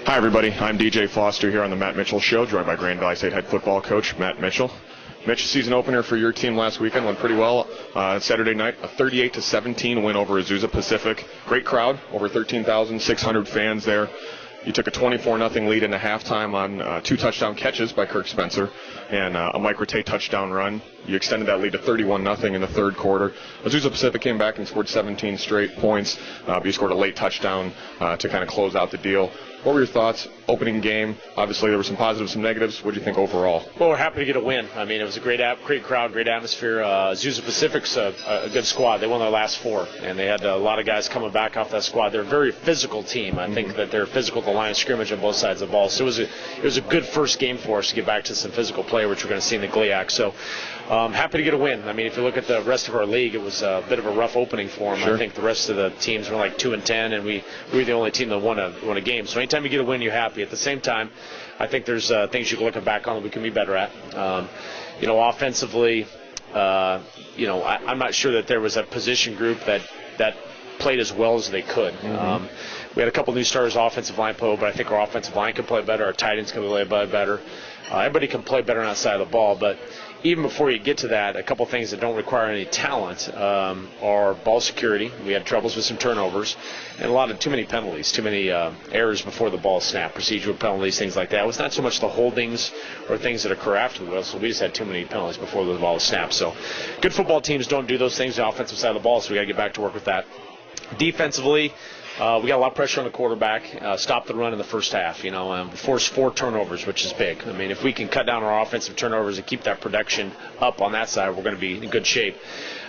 Hi, everybody. I'm DJ Foster here on the Matt Mitchell Show, joined by Grand Valley State head football coach Matt Mitchell. Mitch, season opener for your team last weekend went pretty well. Saturday night, a 38-17 win over Azusa Pacific. Great crowd, over 13,600 fans there. You took a 24-0 lead into halftime on 2 touchdown catches by Kirk Spencer and a Mike Rattay touchdown run. You extended that lead to 31-0 in the third quarter. Azusa Pacific came back and scored 17 straight points, but you scored a late touchdown to kind of close out the deal. What were your thoughts opening game? Obviously, there were some positives, some negatives. What do you think overall? Well, we're happy to get a win. I mean, it was a great crowd, great atmosphere. Azusa Pacific's a good squad. They won their last 4, and they had a lot of guys coming back off that squad. They're a very physical team. I think that they're physical at the line of scrimmage on both sides of the ball. So it was a good first game for us to get back to some physical play, which we're going to see in the GLIAC. So happy to get a win. I mean, if you look at the rest of our league, it was a bit of a rough opening for them. Sure. I think the rest of the teams were like 2-10, and we were the only team that won a game. So anytime you get a win, you're happy. At the same time, I think there's things you can look back on that we can be better at. Offensively, I'm not sure that there was a position group that played as well as they could. We had a couple new starters offensive line but I think our offensive line can play better. Our tight ends can play better. Everybody can play better on that side of the ball, but even before you get to that, a couple things that don't require any talent are ball security. We had troubles with some turnovers and too many penalties, too many errors before the ball snapped, procedural penalties, things like that. It was not so much the holdings or things that occur afterwards. So we just had too many penalties before the ball was snapped. So good football teams don't do those things on the offensive side of the ball, so we got to get back to work with that. Defensively, we got a lot of pressure on the quarterback, stopped the run in the first half, forced 4 turnovers, which is big. I mean, if we can cut down our offensive turnovers and keep that production up on that side, we're going to be in good shape.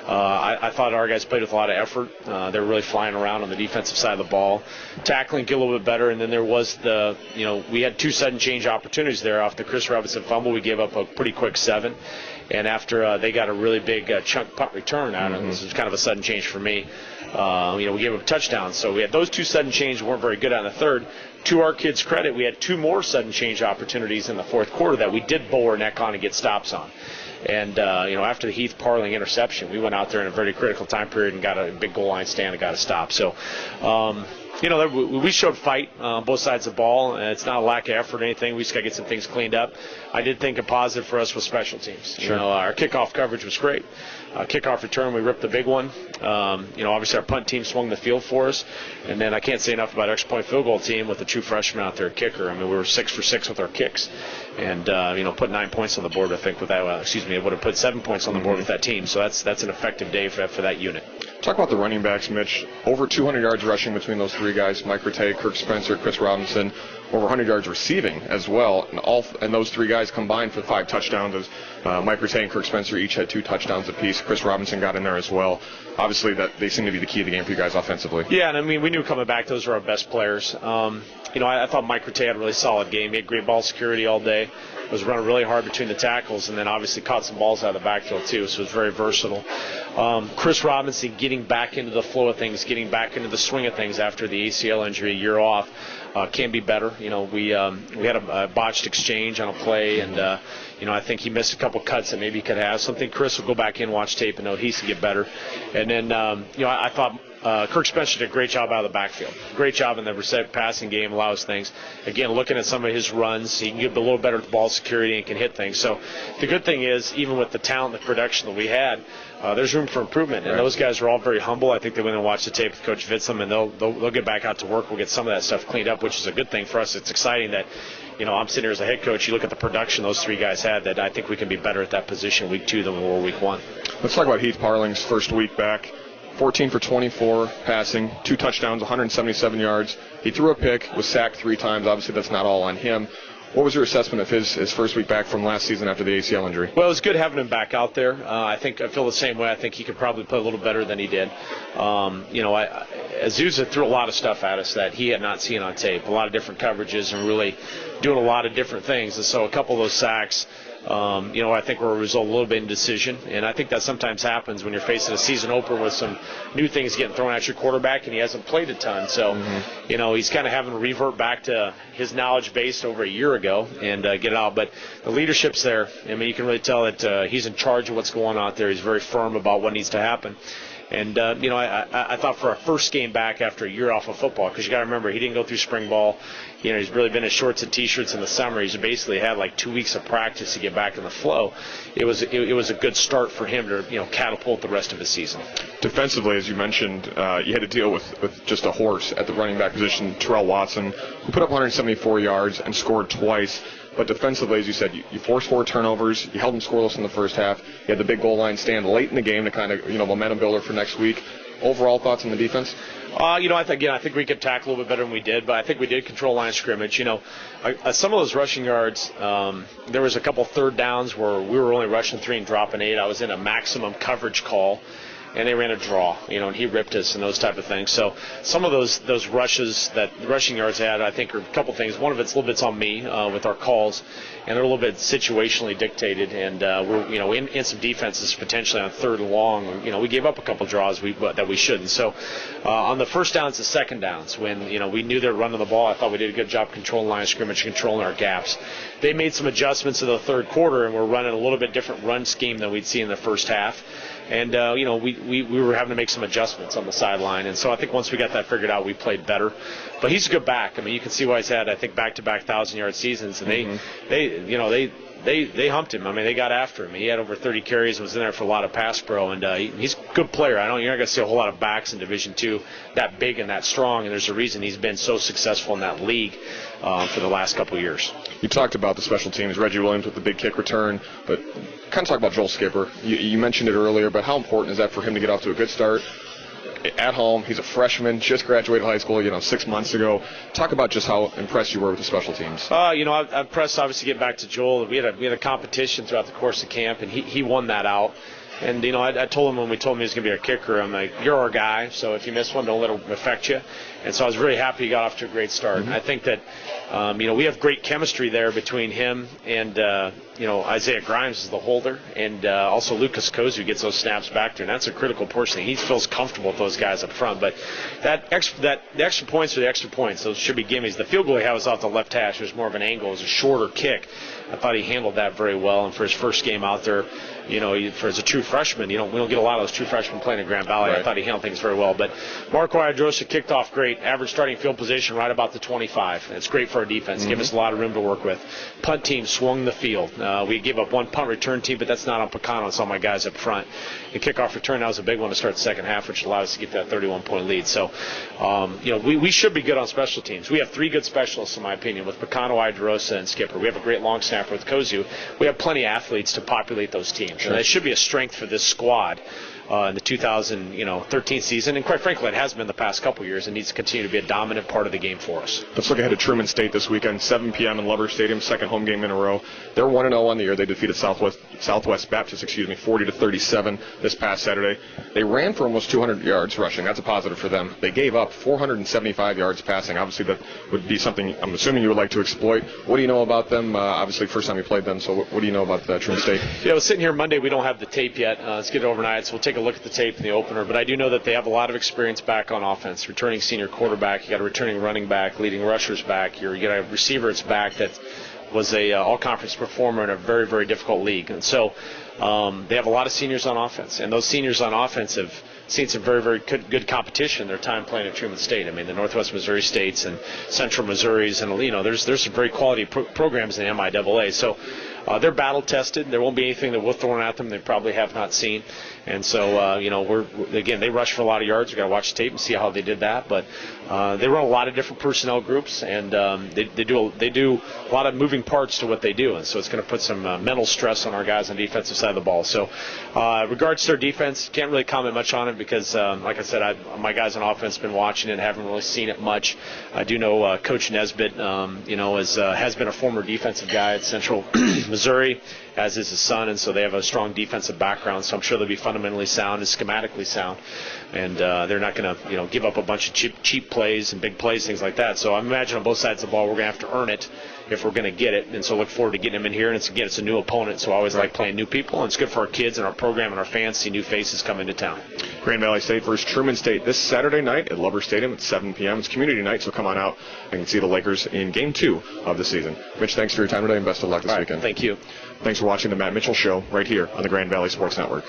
I thought our guys played with a lot of effort. They were really flying around on the defensive side of the ball. Tackling get a little bit better, and then there was we had 2 sudden change opportunities there off the Chris Robinson fumble. We gave up a pretty quick 7. And after they got a really big chunk punt return out of it, this was kind of a sudden change for me. We gave up a touchdown. So we had those 2 sudden changes, weren't very good on the third. To our kids' credit, we had 2 more sudden change opportunities in the fourth quarter that we did bowl our neck on and get stops on. And, after the Heath Parling interception, we went out there in a very critical time period and got a big goal line stand and got a stop. So, we showed fight on both sides of the ball, and it's not a lack of effort or anything. We just got to get some things cleaned up. I did think a positive for us was special teams. Sure. Our kickoff coverage was great. Kickoff return, we ripped the big one. Obviously our punt team swung the field for us. And then I can't say enough about our extra point field goal team with the true freshman out there at kicker. I mean, we were 6 for 6 with our kicks. And, put 9 points on the board, I think, with that. It would have put 7 points on the board with that team. So that's an effective day for that unit. Talk about the running backs, Mitch. Over 200 yards rushing between those 3 guys, Mike Rattay, Kirk Spencer, Chris Robinson. Over 100 yards receiving as well. And those 3 guys combined for 5 touchdowns. As Mike Rattay and Kirk Spencer each had 2 touchdowns apiece. Chris Robinson got in there as well. Obviously, that they seem to be the key of the game for you guys offensively. Yeah, and I mean, we knew coming back those were our best players. I thought Mike Rattay had a really solid game. He had great ball security all day. Was running really hard between the tackles, and then obviously caught some balls out of the backfield too, so it was very versatile. Chris Robinson getting back into the flow of things, getting back into the swing of things after the ACL injury, a year off, can be better. We had a botched exchange on a play, and I think he missed a couple cuts that maybe he could have. Something Chris will go back in, watch tape, and know he can get better. And then I thought Kirk Spencer did a great job out of the backfield. Great job in the passing game, allows things. Again, looking at some of his runs, he can get a little better at the ball security and can hit things. So the good thing is, even with the talent and the production that we had, there's room for improvement. And those guys are all very humble. I think they went and watched the tape with Coach Vitzum, and they'll get back out to work. We'll get some of that stuff cleaned up, which is a good thing for us. It's exciting that, I'm sitting here as a head coach. You look at the production those 3 guys had, that I think we can be better at that position week 2 than we were week 1. Let's talk about Heath Parling's first week back. 14 for 24 passing, 2 touchdowns, 177 yards. He threw a pick, was sacked 3 times. Obviously, that's not all on him. What was your assessment of his first week back from last season after the ACL injury? Well, it was good having him back out there. I feel the same way. I think he could probably play a little better than he did. Azusa threw a lot of stuff at us that he had not seen on tape, a lot of different coverages and really doing a lot of different things. And so a couple of those sacks, I think were a result of a little bit of indecision. And I think that sometimes happens when you're facing a season opener with some new things getting thrown at your quarterback and he hasn't played a ton. So, he's kind of having to revert back to his knowledge base over a year ago and get it out. But the leadership's there. I mean, you can really tell that he's in charge of what's going on out there. He's very firm about what needs to happen. And, I thought for a first game back after a year off of football, because you got to remember, he didn't go through spring ball. He's really been in shorts and T-shirts in the summer. He's basically had like 2 weeks of practice to get back in the flow. It was a good start for him to, catapult the rest of his season. Defensively, as you mentioned, you had to deal with just a horse at the running back position, Terrell Watson, who put up 174 yards and scored twice. But defensively, as you said, you forced 4 turnovers. You held them scoreless in the first half. You had the big goal line stand late in the game to kind of, momentum builder for next week. Overall thoughts on the defense? I think we could tackle a little bit better than we did, but I think we did control line of scrimmage. Some of those rushing yards, there was a couple third downs where we were only rushing 3 and dropping 8. I was in a maximum coverage call, and they ran a draw, and he ripped us and those type of things. So some of those rushes that the rushing yards had, I think, are a couple things. One of it's a little bit's on me with our calls, and they're a little bit situationally dictated. And we're in some defenses potentially on third and long. We gave up a couple draws that we shouldn't. So on the first downs and second downs, when we knew they were running the ball, I thought we did a good job controlling line of scrimmage, controlling our gaps. They made some adjustments in the third quarter, and we're running a little bit different run scheme than we'd see in the first half. And, we were having to make some adjustments on the sideline. And so I think once we got that figured out, we played better. But he's a good back. I mean, you can see why he's had, I think, back-to-back 1,000-yard seasons. And they humped him. I mean, they got after him. He had over 30 carries and was in there for a lot of pass pro. And he's a good player. You're not going to see a whole lot of backs in Division II that big and that strong. And there's a reason he's been so successful in that league for the last couple of years. You talked about the special teams, Reggie Williams with the big kick return, but kind of talk about Joel Skipper. You mentioned it earlier, but how important is that for him to get off to a good start at home? He's a freshman, just graduated high school, 6 months ago. Talk about just how impressed you were with the special teams. I'm impressed, obviously, getting back to Joel. We had a competition throughout the course of camp, and he won that out. And, I told him when we told him he was going to be our kicker, I'm like, you're our guy, so if you miss one, don't let it affect you. And so I was really happy he got off to a great start. Mm-hmm. I think that, we have great chemistry there between him and, Isaiah Grimes is the holder, and also Lucas Kozu gets those snaps back there, and that's a critical portion. He feels comfortable with those guys up front. But the extra points are the extra points. Those should be gimmies. The field goal he had was off the left hash. It was more of an angle. It was a shorter kick. I thought he handled that very well. And for his first game out there, as a true freshman, we don't get a lot of those true freshmen playing in Grand Valley. Right. I thought he handled things very well. But Marco Iadrosa kicked off great. Average starting field position right about the 25. And it's great for our defense. Mm-hmm. Give us a lot of room to work with. Punt team swung the field. We gave up one punt return team, but that's not on Pecano. It's all my guys up front. The kickoff return, that was a big one to start the second half, which allowed us to get that 31-point lead. So, we should be good on special teams. We have 3 good specialists, in my opinion, with Pecano, Iadrosa, and Skipper. We have a great long snapper with Kozu. We have plenty of athletes to populate those teams. Sure. And that should be a strength for this squad in the 2013 season. And quite frankly, it has been the past couple years and needs to continue to be a dominant part of the game for us. Let's look ahead to Truman State this weekend, 7 p.m. in Lover Stadium, second home game in a row. They're 1-0 on the year. They defeated Southwest Baptist, 40-37 this past Saturday. They ran for almost 200 yards rushing. That's a positive for them. They gave up 475 yards passing. Obviously, that would be something I'm assuming you would like to exploit. What do you know about them? Obviously, first time you played them, so what do you know about Truman State? Sitting here Monday, we don't have the tape yet. Let's get it overnight, so we'll take a look at the tape in the opener. But I do know that they have a lot of experience back on offense. Returning senior quarterback, you got a returning running back, leading rushers back. You got a receiver that's back that was a all-conference performer in a very, very difficult league. And so they have a lot of seniors on offense. And those seniors on offense have seen some very, very good competition their time playing at Truman State. I mean, the Northwest Missouri States and Central Missouris, and there's some very quality programs in the MIAA. So they're battle tested. There won't be anything that we're throwing at them they probably have not seen. And so, they rush for a lot of yards. We've got to watch the tape and see how they did that. But they run a lot of different personnel groups, and they do a lot of moving parts to what they do. And so it's going to put some mental stress on our guys on the defensive side of the ball. So regards to their defense, can't really comment much on it because, like I said, my guys on offense have been watching it and haven't really seen it much. I do know Coach Nesbitt, has been a former defensive guy at Central Missouri, as is his son, and so they have a strong defensive background. So I'm sure they'll be fundamentally sound and schematically sound, and they're not going to give up a bunch of cheap plays and big plays, things like that. So I imagine on both sides of the ball we're going to have to earn it if we're going to get it, and so look forward to getting them in here. And it's a new opponent, so I always like playing new people, and it's good for our kids and our program and our fans to see new faces come into town. Grand Valley State versus Truman State this Saturday night at Lover Stadium at 7 p.m. It's community night, so come on out and see the Lakers in Game 2 of the season. Mitch, thanks for your time today, and best of luck this weekend. Thank you. Thanks for watching the Matt Mitchell Show right here on the Grand Valley Sports Network.